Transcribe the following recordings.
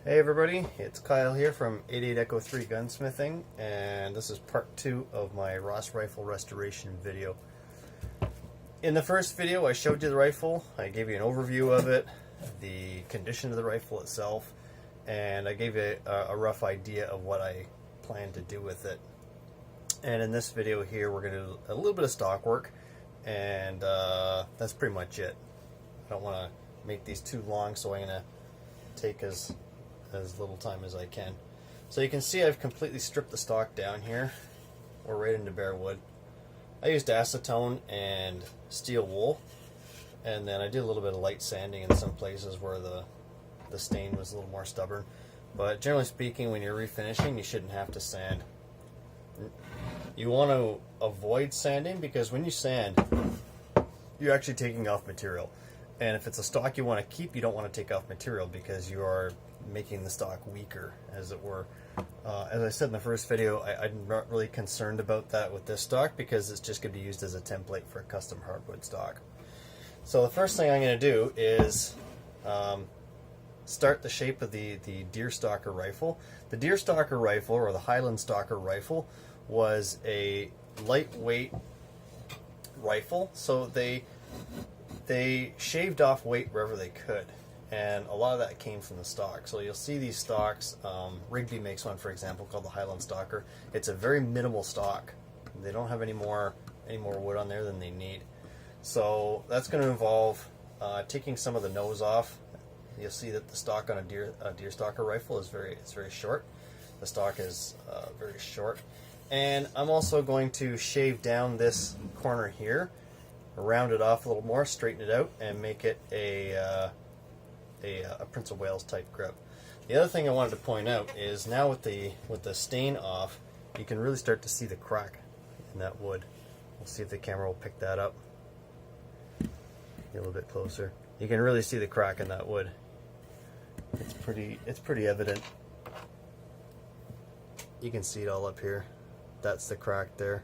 Hey everybody, it's Kyle here from 88 Echo 3 Gunsmithing, and this is part 2 of my Ross rifle restoration video. In the first video I showed you the rifle, I gave you an overview of it, the condition of the rifle itself, and I gave you a rough idea of what I plan to do with it. And in this video here we're going to do a little bit of stock work, and that's pretty much it. I don't want to make these too long, so I'm going to take as little time as I can. So you can see I've completely stripped the stock down here. We're right into bare wood. I used acetone and steel wool, and then I did a little bit of light sanding in some places where the stain was a little more stubborn. But generally speaking, when you're refinishing, you shouldn't have to sand. You want to avoid sanding because when you sand, you're actually taking off material. And if it's a stock you want to keep, you don't want to take off material because you are making the stock weaker, as it were. As I said in the first video, I'm not really concerned about that with this stock because it's just going to be used as a template for a custom hardwood stock. So the first thing I'm going to do is start the shape of the deer stalker rifle. The deer stalker rifle, or the Highland stalker rifle, was a lightweight rifle, so they shaved off weight wherever they could, and a lot of that came from the stock. So you'll see these stocks. Rigby makes one, for example, called the Highland Stalker. It's a very minimal stock. They don't have any more wood on there than they need. So that's going to involve taking some of the nose off. You'll see that the stock on a deer stalker rifle is very short. The stock is very short, and I'm also going to shave down this corner here, round it off a little more, straighten it out, and make it a Prince of Wales type grip. The other thing I wanted to point out is now with the stain off, you can really start to see the crack in that wood. We'll see if the camera will pick that up. Get a little bit closer. You can really see the crack in that wood. It's pretty evident. You can see it all up here. That's the crack there,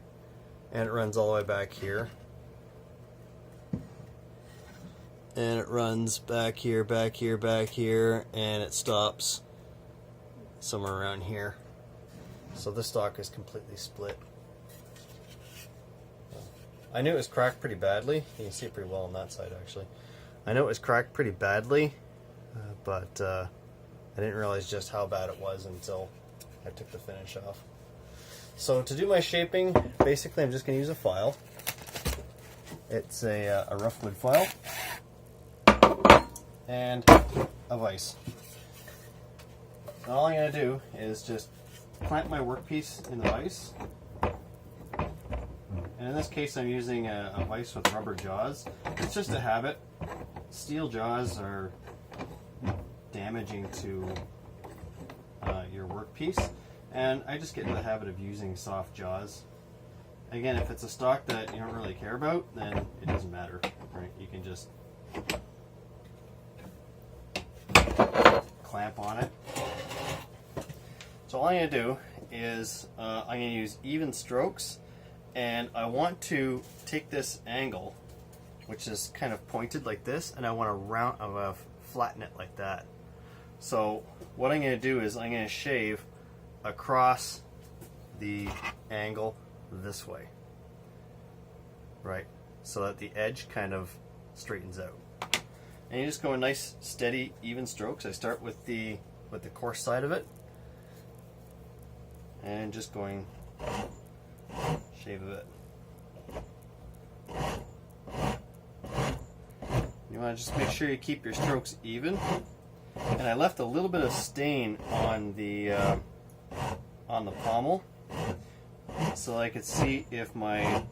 and it runs all the way back here. And it runs back here, back here, back here, and it stops somewhere around here. So this stock is completely split. I knew it was cracked pretty badly. You can see it pretty well on that side, actually. I know it was cracked pretty badly, but I didn't realize just how bad it was until I took the finish off. So to do my shaping, basically I'm just going to use a file. It's a rough wood file and a vise. And all I'm going to do is just clamp my workpiece in the vise. And in this case I'm using a vise with rubber jaws. It's just a habit. Steel jaws are damaging to your workpiece, and I just get in the habit of using soft jaws. Again, if it's a stock that you don't really care about, then it doesn't matter, right? You can just clamp on it. So all I'm going to do is I'm going to use even strokes, and I want to take this angle, which is kind of pointed like this, and I want to flatten it like that. So what I'm going to do is I'm going to shave across the angle this way, right, so that the edge kind of straightens out. And you just go in nice, steady, even strokes. I start with the coarse side of it, and just going shave a bit. You want to just make sure you keep your strokes even. And I left a little bit of stain on the pommel, so I could see if my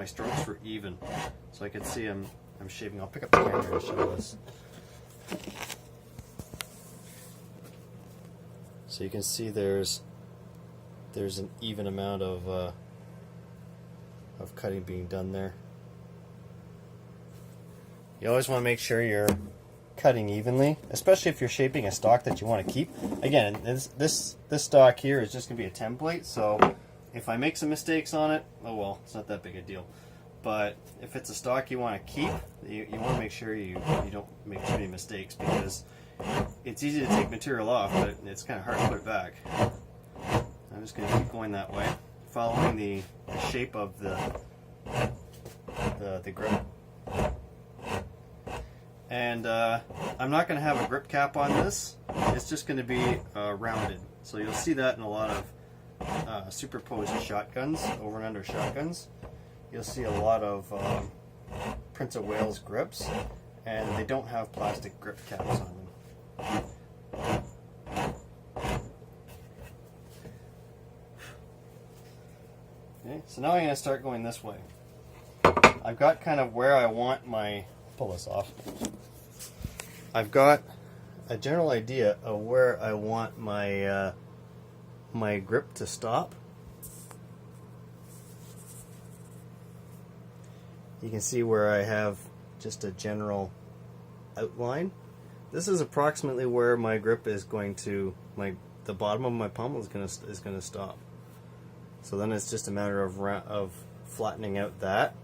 strokes were even. So I could see I'm shaving. I'll pick up the camera to show this. So you can see there's an even amount of cutting being done there. You always want to make sure you're cutting evenly, especially if you're shaping a stock that you want to keep. Again, this stock here is just going to be a template, so if I make some mistakes on it, oh well, it's not that big a deal. But if it's a stock you want to keep, you want to make sure you don't make too many mistakes, because it's easy to take material off, but it's kind of hard to put it back. I'm just going to keep going that way, following the shape of the grip. And I'm not going to have a grip cap on this. It's just going to be rounded. So you'll see that in a lot of superposed shotguns, over and under shotguns. You'll see a lot of Prince of Wales grips, and they don't have plastic grip caps on them. Okay, so now I'm going to start going this way. I've got kind of where I want my, pull this off. I've got a general idea of where I want my my grip to stop. You can see where I have just a general outline. This is approximately where my grip is going to, the bottom of my pommel is going to stop. So then it's just a matter of flattening out that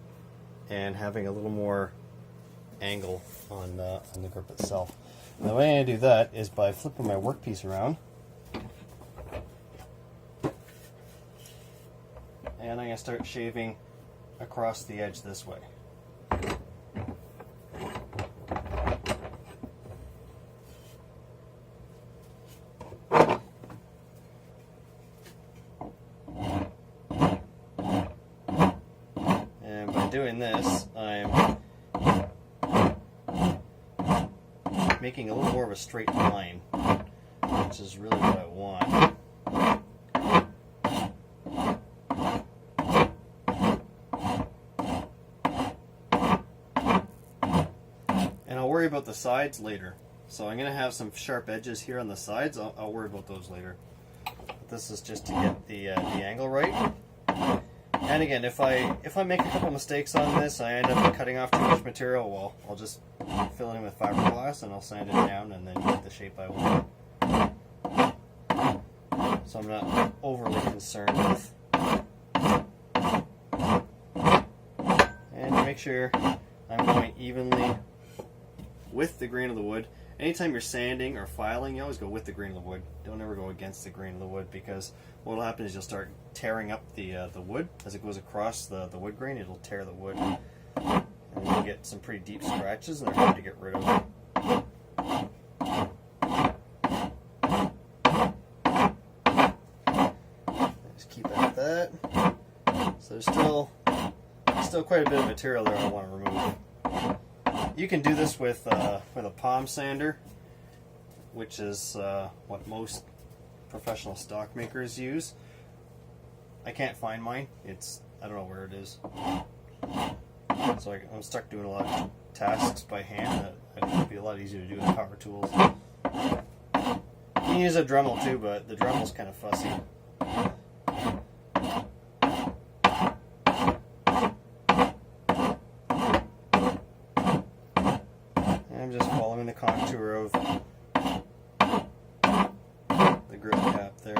and having a little more angle on the grip itself. And the way I do that is by flipping my workpiece around, and I'm going to start shaving across the edge this way. And by doing this, I'm making a little more of a straight line, which is really what I want. And I'll worry about the sides later. So I'm going to have some sharp edges here on the sides. I'll worry about those later. But this is just to get the angle right. And again, if I make a couple mistakes on this, I end up cutting off too much material, well, I'll just fill it in with fiberglass and I'll sand it down and then get the shape I want. So I'm not overly concerned with. And to make sure I'm going evenly with the grain of the wood. Anytime you're sanding or filing, you always go with the grain of the wood. Don't ever go against the grain of the wood, because what will happen is you'll start tearing up the wood. As it goes across the wood grain, it'll tear the wood. And you'll get some pretty deep scratches, and they're hard to get rid of. Just keep at that. So there's still quite a bit of material there I want to remove. You can do this with a palm sander, which is what most professional stock makers use. I can't find mine. I don't know where it is. So I'm stuck doing a lot of tasks by hand that would be a lot easier to do with power tools. You can use a Dremel too, but the Dremel's kind of fussy. I'm just following the contour of the grip cap there.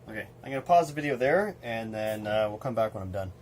Okay, I'm going to pause the video there, and then we'll come back when I'm done.